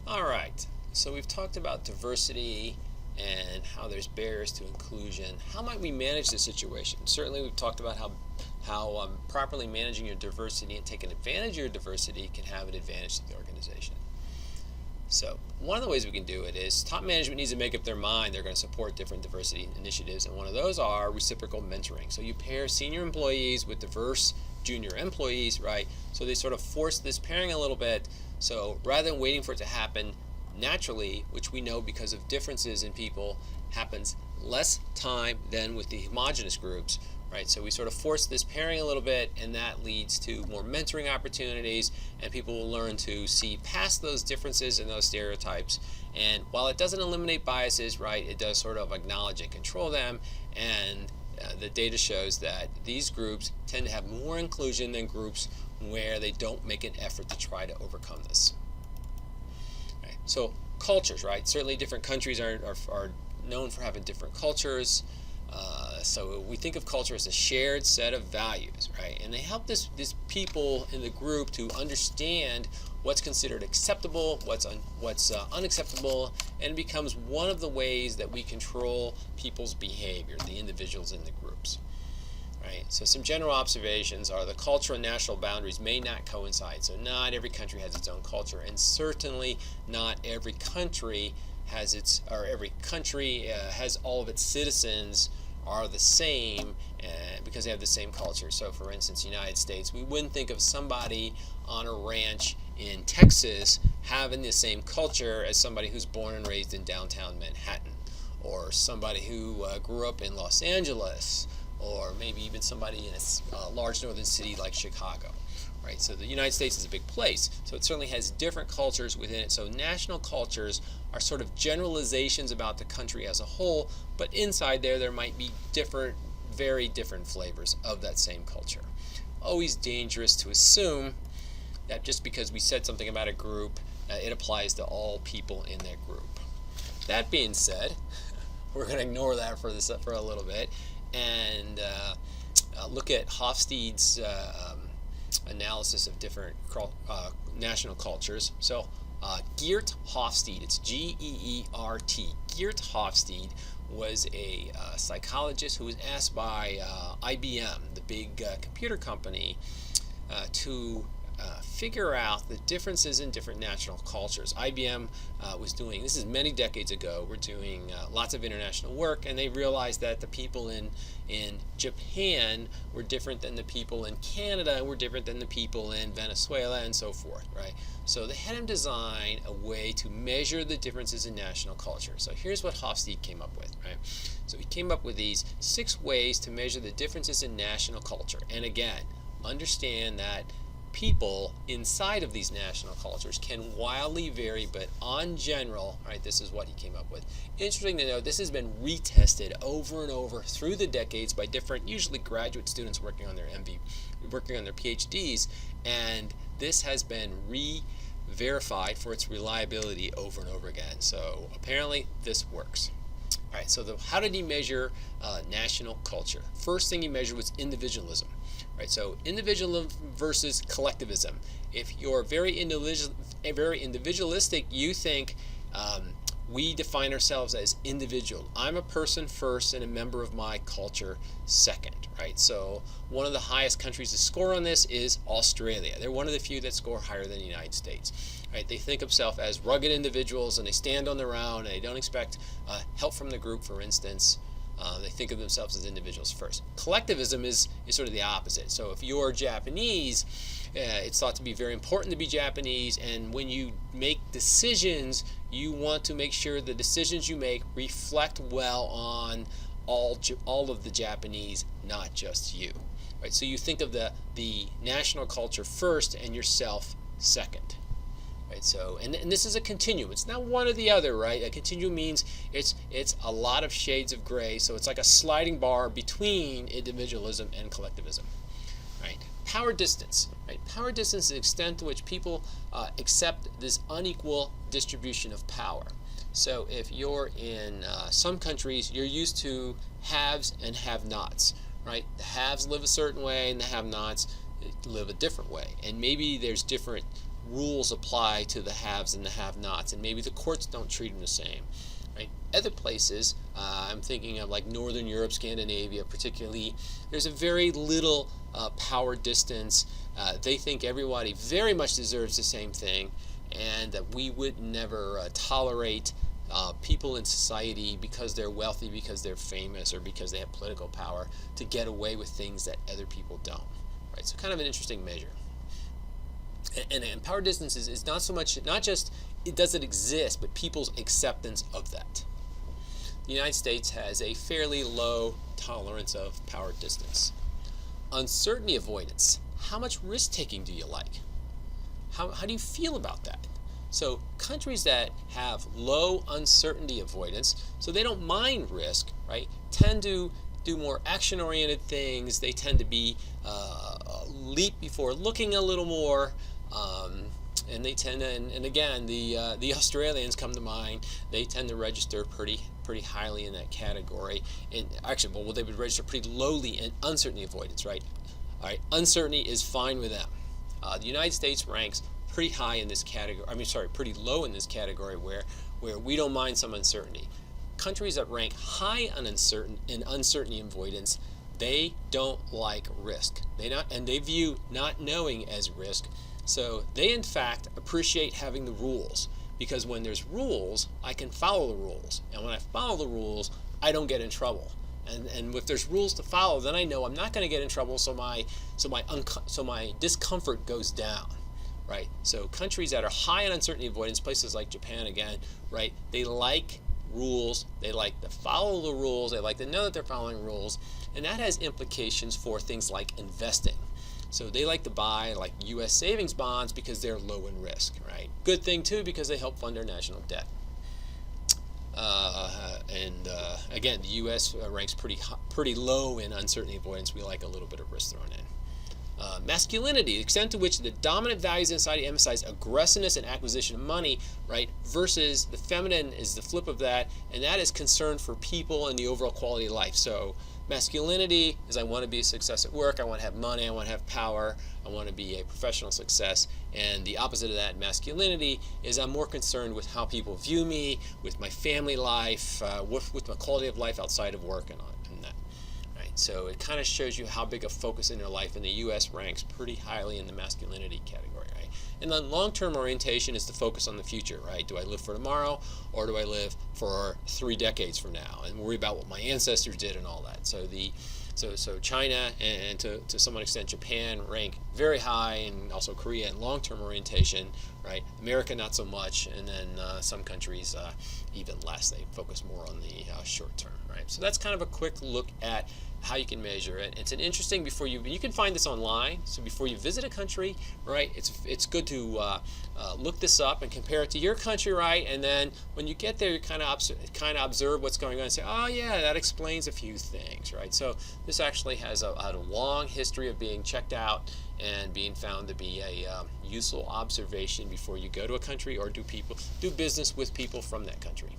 All right, so we've talked about diversity and how there's barriers to inclusion. How might we manage this situation? Certainly, we've talked about how properly managing your diversity and taking advantage of your diversity can have an advantage to the organization. So one of the ways we can do it is top management needs to make up their mind they're going to support different diversity initiatives, and one of those are reciprocal mentoring. So you pair senior employees with diverse junior employees, right? So they sort of force this pairing a little bit. So rather than waiting for it to happen naturally, which we know because of differences in people happens less time than with the homogenous groups, right? So we sort of force this pairing a little bit, and that leads to more mentoring opportunities, and people will learn to see past those differences and those stereotypes. And while it doesn't eliminate biases, right, it does sort of acknowledge and control them. And the data shows that these groups tend to have more inclusion than groups where they don't make an effort to try to overcome this. Right. So cultures, right? Certainly different countries are known for having different cultures. So we think of culture as a shared set of values, right? And they help this people in the group to understand what's considered acceptable, what's unacceptable, and it becomes one of the ways that we control people's behavior, the individuals in the groups. Right? So some general observations are the cultural and national boundaries may not coincide. So not every country has its own culture, and certainly not every country has all of its citizens are the same because they have the same culture. So for instance, the United States, we wouldn't think of somebody on a ranch in Texas having the same culture as somebody who's born and raised in downtown Manhattan, or somebody who grew up in Los Angeles, or maybe even somebody in a large northern city like Chicago. Right? So the United States is a big place, so it certainly has different cultures within it. So national cultures are sort of generalizations about the country as a whole, but inside there might be very different flavors of that same culture. Always dangerous to assume that just because we said something about a group, it applies to all people in that group. That being said, we're going to ignore that for a little bit and look at Hofstede's analysis of different national cultures. So Geert Hofstede, it's Geert. Geert Hofstede was a psychologist who was asked by IBM, the big computer company, to figure out the differences in different national cultures. IBM was doing, this is many decades ago, we're doing lots of international work, and they realized that the people in Japan were different than the people in Canada, and were different than the people in Venezuela, and so forth, right? So they had him design a way to measure the differences in national culture. So here's what Hofstede came up with, right? So he came up with these 6 ways to measure the differences in national culture. And again, understand that people inside of these national cultures can wildly vary, but on general, right, this is what he came up with. Interesting to note, this has been retested over and over through the decades by different, usually graduate students working on their PhDs, and this has been re-verified for its reliability over and over again. So apparently this works. All right, so how did he measure national culture? First thing he measured was individualism. Right, so individualism versus collectivism. If you're very individualistic, you think we define ourselves as individual. I'm a person first and a member of my culture second. Right, so one of the highest countries to score on this is Australia. They're one of the few that score higher than the United States. Right, they think of themselves as rugged individuals, and they stand on their own, and they don't expect help from the group, for instance. They think of themselves as individuals first. Collectivism is sort of the opposite. So if you're Japanese, it's thought to be very important to be Japanese, and when you make decisions, you want to make sure the decisions you make reflect well on all of the Japanese, not just you. Right? So you think of the national culture first and yourself second. Right, so and this is a continuum. It's not one or the other, right? A continuum means it's a lot of shades of gray. So it's like a sliding bar between individualism and collectivism. Right? Power distance. Right? Power distance is the extent to which people accept this unequal distribution of power. So if you're in some countries, you're used to haves and have-nots. Right? The haves live a certain way, and the have-nots live a different way. And maybe there's different rules apply to the haves and the have-nots, and maybe the courts don't treat them the same. Right? Other places, I'm thinking of like Northern Europe, Scandinavia particularly, there's a very little power distance. They think everybody very much deserves the same thing, and that we would never tolerate people in society because they're wealthy, because they're famous, or because they have political power to get away with things that other people don't. Right? So kind of an interesting measure. And power distance is not so much, not just it doesn't exist, but people's acceptance of that. The United States has a fairly low tolerance of power distance. Uncertainty avoidance. How much risk taking do you like? How do you feel about that? So countries that have low uncertainty avoidance, so they don't mind risk, right, tend to do more action-oriented things. They tend to be leap before looking a little more, and they tend to, and again, the Australians come to mind. They tend to register pretty highly in that category. And actually, well, they would register pretty lowly in uncertainty avoidance, right? All right, uncertainty is fine with them. The United States ranks pretty high in this category. Pretty low in this category, where we don't mind some uncertainty. Countries that rank high on uncertainty avoidance, they don't like risk. They view not knowing as risk. So they in fact appreciate having the rules, because when there's rules, I can follow the rules, and when I follow the rules, I don't get in trouble. And if there's rules to follow, then I know I'm not going to get in trouble. So my discomfort goes down. Right? So countries that are high on uncertainty avoidance, places like Japan again, right? They like rules. They like to follow the rules. They like to know that they're following rules, and that has implications for things like investing. So they like to buy like U.S. savings bonds because they're low in risk, right? Good thing too, because they help fund our national debt. Again, the U.S. ranks pretty low in uncertainty avoidance. We like a little bit of risk thrown in. Masculinity, the extent to which the dominant values in society emphasize aggressiveness and acquisition of money, right, versus the feminine is the flip of that, and that is concern for people and the overall quality of life. So masculinity is I want to be a success at work, I want to have money, I want to have power, I want to be a professional success, and the opposite of that, masculinity, is I'm more concerned with how people view me, with my family life, with my quality of life outside of work and that. So it kind of shows you how big a focus in your life, and the U.S. ranks pretty highly in the masculinity category, right? And then long-term orientation is the focus on the future, right? Do I live for tomorrow, or do I live for 3 decades from now and worry about what my ancestors did and all that? So China and to some extent Japan rank very high, and also Korea in long-term orientation, right? America not so much, and then some countries even less. They focus more on the short term, right? So that's kind of a quick look at how you can measure it. It's an interesting, you can find this online. So before you visit a country, right, it's good to look this up and compare it to your country, right? And then when you get there, you kind of observe what's going on and say, oh yeah, that explains a few things, right? So this actually has a long history of being checked out and being found to be a useful observation before you go to a country or do business with people from that country.